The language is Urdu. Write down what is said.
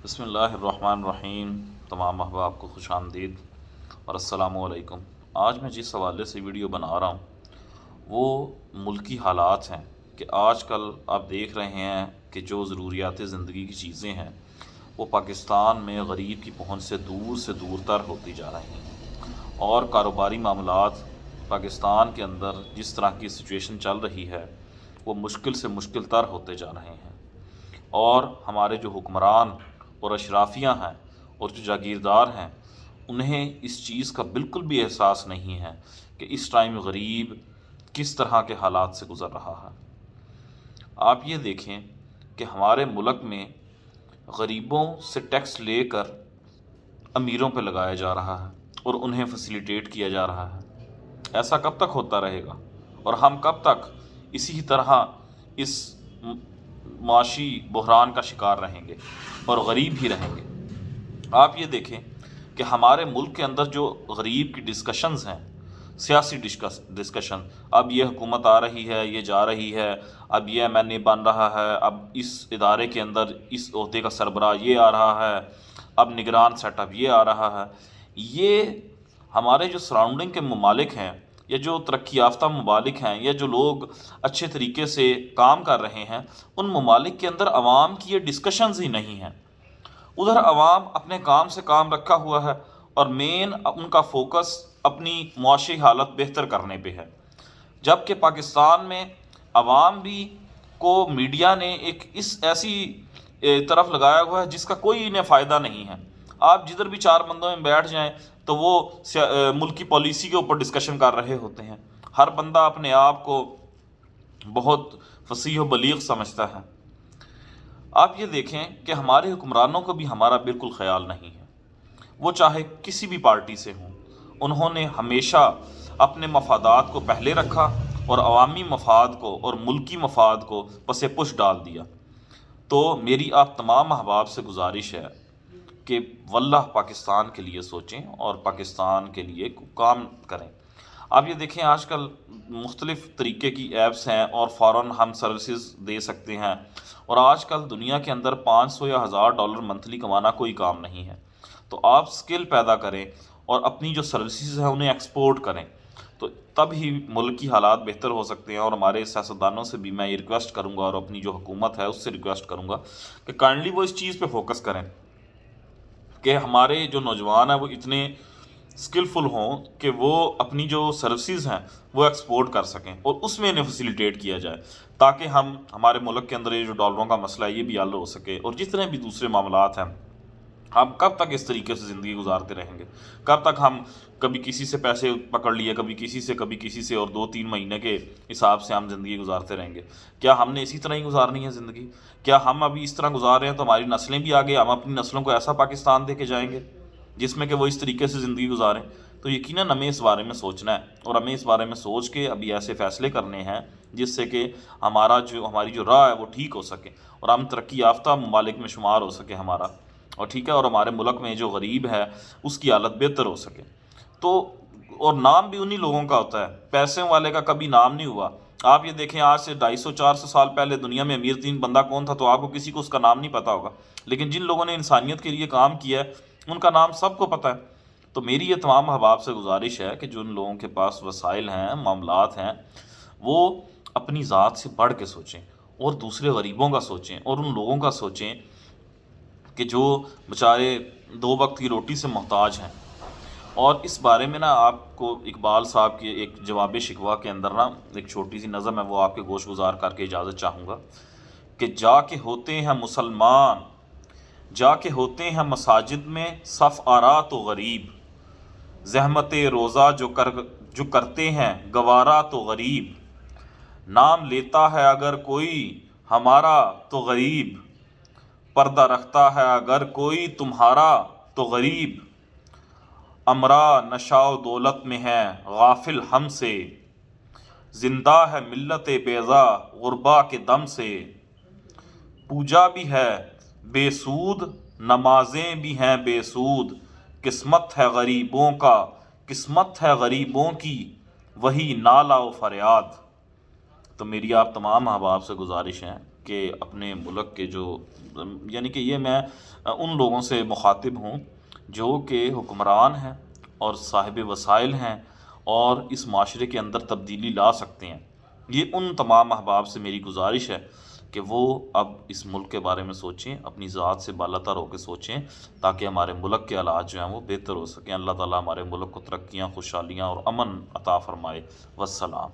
بسم اللہ الرحمن الرحیم۔ تمام احباب کو خوش آمدید اور السلام علیکم۔ آج میں جس حوالے سے ویڈیو بنا رہا ہوں وہ ملکی حالات ہیں کہ آج کل آپ دیکھ رہے ہیں کہ جو ضروریات زندگی کی چیزیں ہیں وہ پاکستان میں غریب کی پہنچ سے دور تر ہوتی جا رہی ہیں، اور کاروباری معاملات پاکستان کے اندر جس طرح کی سچویشن چل رہی ہے وہ مشکل سے مشکل تر ہوتے جا رہے ہیں، اور ہمارے جو حکمران اور اشرافیہ ہیں اور جو جاگیردار ہیں انہیں اس چیز کا بالکل بھی احساس نہیں ہے کہ اس ٹائم غریب کس طرح کے حالات سے گزر رہا ہے۔ آپ یہ دیکھیں کہ ہمارے ملک میں غریبوں سے ٹیکس لے کر امیروں پہ لگایا جا رہا ہے اور انہیں فیسیلیٹیٹ کیا جا رہا ہے۔ ایسا کب تک ہوتا رہے گا اور ہم کب تک اسی طرح اس معاشی بحران کا شکار رہیں گے اور غریب ہی رہیں گے؟ آپ یہ دیکھیں کہ ہمارے ملک کے اندر جو غریب کی ڈسکشنز ہیں، سیاسی ڈسکشن، اب یہ حکومت آ رہی ہے، یہ جا رہی ہے، اب یہ ایم این اے بن رہا ہے، اب اس ادارے کے اندر اس عہدے کا سربراہ یہ آ رہا ہے، اب نگران سیٹ اپ یہ آ رہا ہے، یہ ہمارے جو سراؤنڈنگ کے ممالک ہیں یا جو ترقی یافتہ ممالک ہیں یا جو لوگ اچھے طریقے سے کام کر رہے ہیں ان ممالک کے اندر عوام کی یہ ڈسکشنز ہی نہیں ہیں۔ ادھر عوام اپنے کام سے کام رکھا ہوا ہے اور مین ان کا فوکس اپنی معاشی حالت بہتر کرنے پہ ہے، جبکہ پاکستان میں عوام بھی کو میڈیا نے ایک اس ایسی طرف لگایا ہوا ہے جس کا کوئی انہیں فائدہ نہیں ہے۔ آپ جدھر بھی چار بندوں میں بیٹھ جائیں تو وہ ملکی پالیسی کے اوپر ڈسکشن کر رہے ہوتے ہیں۔ ہر بندہ اپنے آپ کو بہت فصیح و بلیغ سمجھتا ہے۔ آپ یہ دیکھیں کہ ہمارے حکمرانوں کو بھی ہمارا بالکل خیال نہیں ہے، وہ چاہے کسی بھی پارٹی سے ہوں، انہوں نے ہمیشہ اپنے مفادات کو پہلے رکھا اور عوامی مفاد کو اور ملکی مفاد کو پس پش ڈال دیا۔ تو میری آپ تمام احباب سے گزارش ہے کہ واللہ پاکستان کے لیے سوچیں اور پاکستان کے لیے کام کریں۔ آپ یہ دیکھیں آج کل مختلف طریقے کی ایپس ہیں اور فوراً ہم سروسز دے سکتے ہیں، اور آج کل دنیا کے اندر $500 یا $1000 منتھلی کمانا کوئی کام نہیں ہے۔ تو آپ سکل پیدا کریں اور اپنی جو سروسز ہیں انہیں ایکسپورٹ کریں، تو تب ہی ملک کی حالات بہتر ہو سکتے ہیں۔ اور ہمارے سیاستدانوں سے بھی میں یہ ریکویسٹ کروں گا اور اپنی جو حکومت ہے اس سے ریکویسٹ کروں گا کہ کائنڈلی وہ اس چیز پہ فوکس کریں کہ ہمارے جو نوجوان ہیں وہ اتنے سکلفل ہوں کہ وہ اپنی جو سروسز ہیں وہ ایکسپورٹ کر سکیں اور اس میں انہیں فیسیلیٹیٹ کیا جائے، تاکہ ہمارے ملک کے اندر یہ جو ڈالروں کا مسئلہ ہے یہ بھی حل ہو سکے، اور جتنے بھی دوسرے معاملات ہیں۔ ہم کب تک اس طریقے سے زندگی گزارتے رہیں گے؟ کب تک ہم کبھی کسی سے پیسے پکڑ لیے، کبھی کسی سے اور 2-3 مہینے کے حساب سے ہم زندگی گزارتے رہیں گے؟ کیا ہم نے اسی طرح ہی گزارنی ہے زندگی؟ کیا ہم ابھی اس طرح گزار رہے ہیں تو ہماری نسلیں بھی آگے ہم اپنی نسلوں کو ایسا پاکستان دے کے جائیں گے جس میں کہ وہ اس طریقے سے زندگی گزاریں؟ تو یقیناً ہمیں اس بارے میں سوچنا ہے، اور ہمیں اس بارے میں سوچ کے ابھی ایسے فیصلے کرنے ہیں جس سے کہ ہماری جو راہ ہے وہ ٹھیک ہو سکے اور ہم ترقی یافتہ ممالک میں شمار ہو سکے ہمارا، اور ٹھیک ہے، اور ہمارے ملک میں جو غریب ہے اس کی حالت بہتر ہو سکے۔ تو اور نام بھی انہی لوگوں کا ہوتا ہے، پیسے والے کا کبھی نام نہیں ہوا۔ آپ یہ دیکھیں آج سے 250-400 سال پہلے دنیا میں امیر ترین بندہ کون تھا تو آپ کو کسی کو اس کا نام نہیں پتا ہوگا، لیکن جن لوگوں نے انسانیت کے لیے کام کیا ہے ان کا نام سب کو پتہ ہے۔ تو میری یہ تمام احباب سے گزارش ہے کہ جن لوگوں کے پاس وسائل ہیں، معاملات ہیں، وہ اپنی ذات سے بڑھ کے سوچیں اور دوسرے غریبوں کا سوچیں اور ان لوگوں کا سوچیں کہ جو بیچارے 2 وقت کی روٹی سے محتاج ہیں۔ اور اس بارے میں آپ کو اقبال صاحب کے ایک جواب شکوہ کے اندر ایک چھوٹی سی نظم ہے، وہ آپ کے گوش گزار کر کے اجازت چاہوں گا کہ جا کے ہوتے ہیں مسلمان، جا کے ہوتے ہیں مساجد میں صف آرا تو غریب، زحمت روزہ جو کرتے ہیں گوارا تو غریب، نام لیتا ہے اگر کوئی ہمارا تو غریب، پردہ رکھتا ہے اگر کوئی تمہارا تو غریب، امرا نشا و دولت میں ہے غافل ہم سے، زندہ ہے ملت بیضا غربا کے دم سے، پوجا بھی ہے بے سود نمازیں بھی ہیں بے سود، قسمت ہے غریبوں کا، قسمت ہے غریبوں کی وہی نالہ و فریاد۔ تو میری آپ تمام احباب سے گزارش ہے کہ اپنے ملک کے جو یعنی کہ یہ میں ان لوگوں سے مخاطب ہوں جو کہ حکمران ہیں اور صاحب وسائل ہیں اور اس معاشرے کے اندر تبدیلی لا سکتے ہیں. یہ ان تمام احباب سے میری گزارش ہے کہ وہ اب اس ملک کے بارے میں سوچیں، اپنی ذات سے بالا تر ہو کے سوچیں، تاکہ ہمارے ملک کے حالات جو ہیں وہ بہتر ہو سکیں. اللہ تعالیٰ ہمارے ملک کو ترقیاں، خوشحالیاں اور امن عطا فرمائے. والسلام.